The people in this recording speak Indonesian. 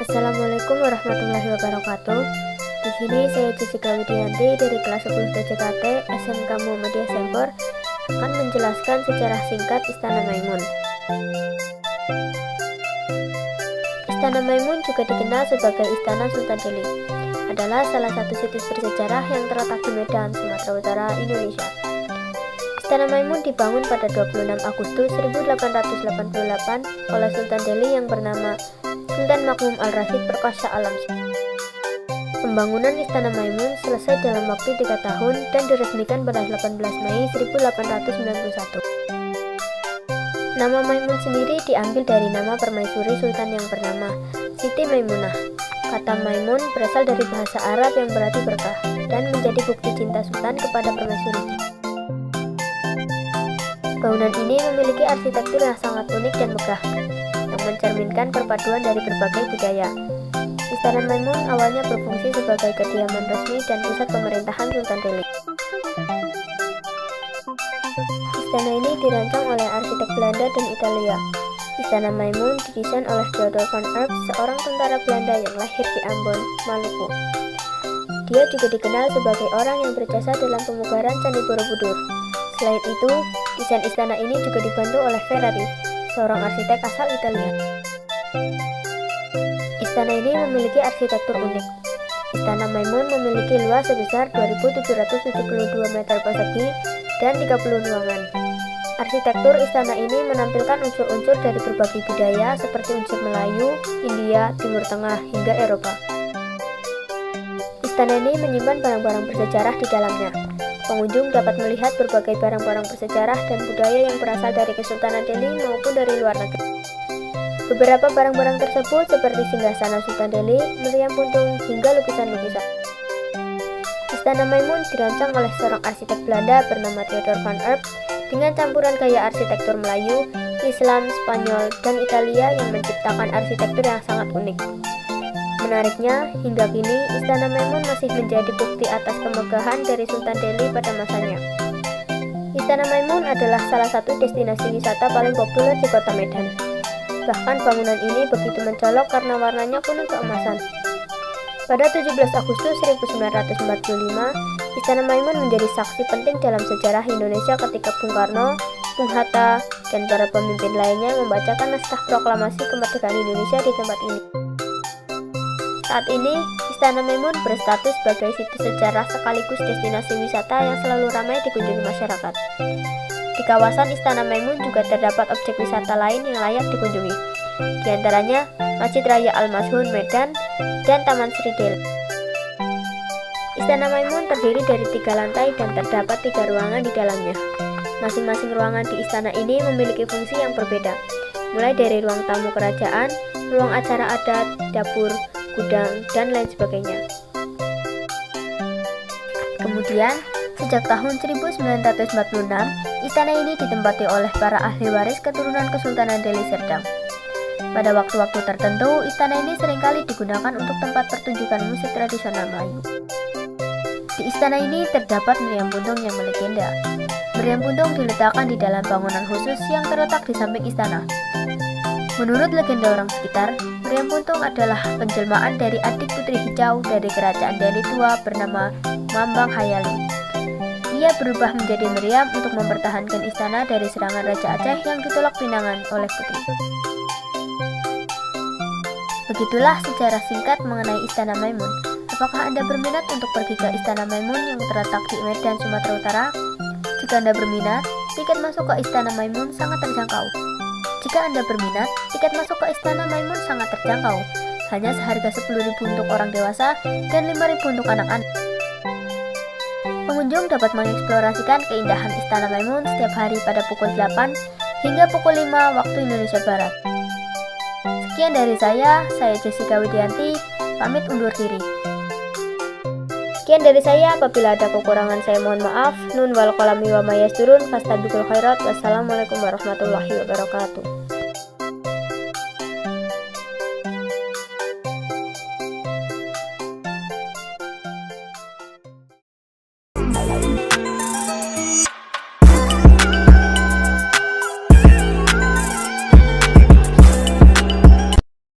Assalamualaikum warahmatullahi wabarakatuh. Di sini saya Jessica Widianti dari kelas 10 TJKT SMK Muhammadiyah Sempor akan menjelaskan sejarah singkat Istana Maimun. Istana Maimun juga dikenal sebagai Istana Sultan Delhi. Adalah salah satu situs bersejarah yang terletak di Medan, Sumatera Utara, Indonesia. Istana Maimun dibangun pada 26 Agustus 1888 oleh Sultan Delhi yang bernama Sultan Makmum Al-Rashid Perkasa Alam. Pembangunan Istana Maimun selesai dalam waktu 3 tahun dan diresmikan pada 18 Mei 1891. Nama Maimun sendiri diambil dari nama permaisuri sultan yang bernama Siti Maimunah. Kata Maimun berasal dari bahasa Arab yang berarti berkah dan menjadi bukti cinta sultan kepada permaisurinya. Bangunan ini memiliki arsitektur yang sangat unik dan megah, yang mencerminkan perpaduan dari berbagai budaya. Istana Maimun awalnya berfungsi sebagai kediaman resmi dan pusat pemerintahan Sultan Delhi. Istana ini dirancang oleh arsitek Belanda dan Italia. Istana Maimun didesain oleh Theodor van Erp, seorang tentara Belanda yang lahir di Ambon, Maluku. Dia juga dikenal sebagai orang yang berjasa dalam pemugaran Candi Borobudur. Selain itu, desain istana ini juga dibantu oleh Ferrari, seorang arsitek asal Italia. Istana ini memiliki arsitektur unik. Istana Maimun memiliki luas sebesar 2.772 meter persegi dan 30 ruangan. Arsitektur istana ini menampilkan unsur-unsur dari berbagai budaya seperti unsur Melayu, India, Timur Tengah, hingga Eropa. Istana ini menyimpan barang-barang bersejarah di dalamnya. Pengunjung dapat melihat berbagai barang-barang bersejarah dan budaya yang berasal dari Kesultanan Delhi maupun dari luar negeri. Beberapa barang-barang tersebut seperti singgasana Sultan Delhi, meriam puntung, hingga lukisan-lukisan. Istana Maimun dirancang oleh seorang arsitek Belanda bernama Theodor van Erp dengan campuran gaya arsitektur Melayu, Islam, Spanyol, dan Italia yang menciptakan arsitektur yang sangat unik. Menariknya, hingga kini Istana Maimun masih menjadi bukti atas kemegahan dari Sultan Delhi pada masanya. Istana Maimun adalah salah satu destinasi wisata paling populer di kota Medan. Bahkan bangunan ini begitu mencolok karena warnanya kuning keemasan. Pada 17 Agustus 1945, Istana Maimun menjadi saksi penting dalam sejarah Indonesia ketika Bung Karno, Bung Hatta, dan para pemimpin lainnya membacakan naskah proklamasi kemerdekaan Indonesia di tempat ini. Saat ini, Istana Maimun berstatus sebagai situs sejarah sekaligus destinasi wisata yang selalu ramai dikunjungi masyarakat. Di kawasan Istana Maimun juga terdapat objek wisata lain yang layak dikunjungi, di antaranya Masjid Raya Al-Mashhun Medan dan Taman Sri Delhi. Istana Maimun terdiri dari 3 lantai dan terdapat 3 ruangan di dalamnya. Masing-masing ruangan di istana ini memiliki fungsi yang berbeda, mulai dari ruang tamu kerajaan, ruang acara adat, dapur, gudang, dan lain sebagainya. Kemudian, sejak tahun 1946, istana ini ditempati oleh para ahli waris keturunan Kesultanan Delhi Serdang. Pada waktu-waktu tertentu, istana ini seringkali digunakan untuk tempat pertunjukan musik tradisional Melayu. Di istana ini terdapat meriam puntung yang melegenda. Meriam puntung diletakkan di dalam bangunan khusus yang terletak di samping istana. Menurut legenda orang sekitar, meriam puntung adalah penjelmaan dari adik putri hijau dari kerajaan Delhi tua bernama Mambang Hayali. Ia berubah menjadi meriam untuk mempertahankan istana dari serangan Raja Aceh yang ditolak pinangan oleh putri. Begitulah sejarah singkat mengenai Istana Maimun. Apakah Anda berminat untuk pergi ke Istana Maimun yang terletak di Medan, Sumatera Utara? Jika Anda berminat, tiket masuk ke Istana Maimun sangat terjangkau. Jika Anda berminat, tiket masuk ke Istana Maimun sangat terjangkau, hanya seharga 10.000 untuk orang dewasa dan 5.000 untuk anak-anak. Pengunjung dapat mengeksplorasikan keindahan Istana Maimun setiap hari pada pukul 8 hingga pukul 5 waktu Indonesia Barat. Sekian dari saya Jessica Widianti, pamit undur diri. Sekian dari saya, apabila ada kekurangan saya mohon maaf. Nun wal qalami wa ma yasturun, fastabiqul khairat. Wassalamualaikum warahmatullahi wabarakatuh.